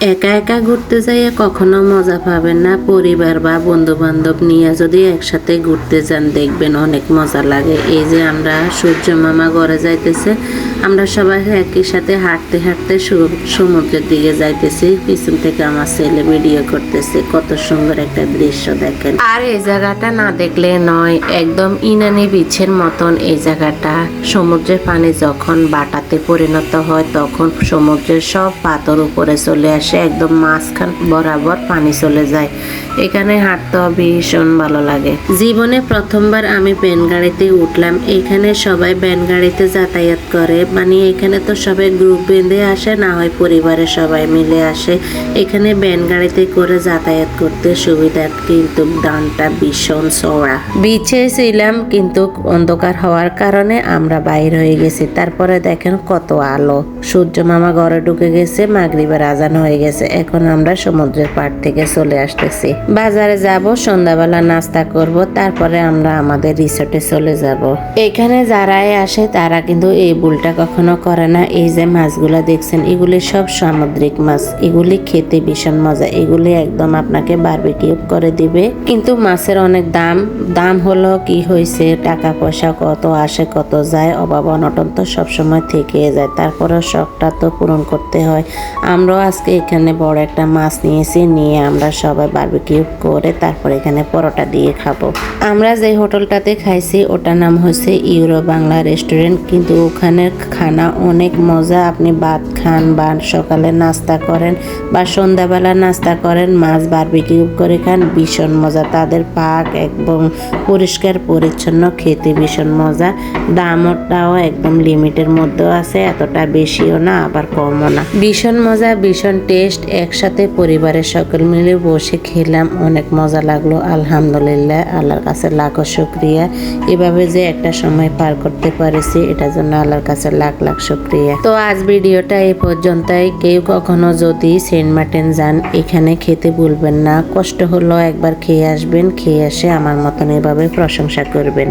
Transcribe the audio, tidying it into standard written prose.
একা একা ঘুরতে যাইয়ে কখনো মজা পাবেন না। পরিবার বা বন্ধু বান্ধব নিয়ে যদি একসাথে ঘুরতে যান দেখবেন অনেক মজা লাগে। এই যে আমরা সূর্য মামা ঘরে যাইতেছে, আমরা সবাই একই সাথে হাঁটতে হাঁটতে সমুদ্রের দিকে যাইতেছি। পিছন থেকে আমার ছেলে ভিডিও করতেছে। কত সুন্দর একটা দৃশ্য দেখেন। আর এই জায়গাটা না দেখলে নয়, একদম ইনানি বিচের মতন এই জায়গাটা। সমুদ্রের পানি যখন বাটাতে পরিণত হয় তখন সমুদ্রের সব পাথর উপরে চলে আসে, একদম মাঝখান বরাবর পানি চলে যায়। এখানে হাঁটতে ভীষণ ভালো লাগে। জীবনে প্রথমবার আমি ব্যান গাড়িতে উঠলাম। এখানে সবাই ব্যান গাড়িতে যাতায়াত করে, মানে এখানে তো সবাই গ্রুপ বেঁধে আসে, না হয় পরিবারের সবাই মিলে আসে। এখানে ব্যান গাড়িতে করে যাতায়াত করতে সুবিধা, কিন্তু দামটা ভীষণ চড়া। বিচে ছিলাম কিন্তু অন্ধকার হওয়ার কারণে আমরা বাইর হয়ে গেছি। তারপরে দেখেন কত আলো। সূর্য মামা ঘরে ঢুকে গেছে, মাগরিবের আজান হয়ে গেছে। এখন আমরা সমুদ্রের পাড় থেকে চলে আসতেছি। বাজারে যাব, সন্ধ্যাবেলা নাস্তা করব, তারপরে আমরা আমাদের রিসোর্টে চলে যাব। এখানে যারাই আসে তারা কিন্তু এই ভুলটা কখনো করে না। এই যে মাছগুলা দেখছেন, এগুলি সব সামুদ্রিক মাছ। এগুলি খেতে ভীষণ মজা। এগুলি একদম আপনাকে বারবিকিউ করে দিবে। কিন্তু মাছের অনেক দাম হলো কি হয়েছে, টাকা পয়সা কত আসে কত যায়, অভাব অনটন তো সবসময় থেকে যায়। তারপরে শখটা তো পূরণ করতে হয়। আমরাও আজকে এখানে বড় একটা মাছ নিয়েছি, নিয়ে আমরা সবাই বারবিকিউ করে তারপর এখানে পরোটা দিয়ে খাবো। আমরা যে হোটেলটাতে খাইছি ওটার নাম হচ্ছে ইউরো বাংলা রেস্টুরেন্ট, কিন্তু ওখানে খানা অনেক মজা। আপনি ভাত খান বা সকালে নাস্তা করেন বা সন্ধ্যাবেলা নাস্তা করেন, মাছ বারবিকিউ করে খান, ভীষণ মজা। তাদের পাক একদম পরিষ্কার পরিচ্ছন্ন, খেতে ভীষণ মজা। দামটাও একদম লিমিটের মধ্যেও আছে, এতটা বেশিও না আবার কমও না। ভীষণ মজা, ভীষণ টেস্ট। একসাথে পরিবারের সকল মিলে বসে খেলাম, অনেক মজা লাগলো। আলহামদুলিল্লাহ, আল্লাহর কাছে লাখো শুকরিয়া। এভাবে যে একটা সময় পার করতে পারেছি, এটার জন্য আল্লাহর কাছে লাখ লাখ শুকরিয়া। তো আজ ভিডিওটা এই পর্যন্তই। কেউ কখনো যদি সেন্ট মার্টিন যান, এখানে খেতে ভুলবেন না। কষ্ট হলো একবার খেয়ে আসবেন, খেয়ে এসে আমার মতন এভাবে প্রশংসা করবেন।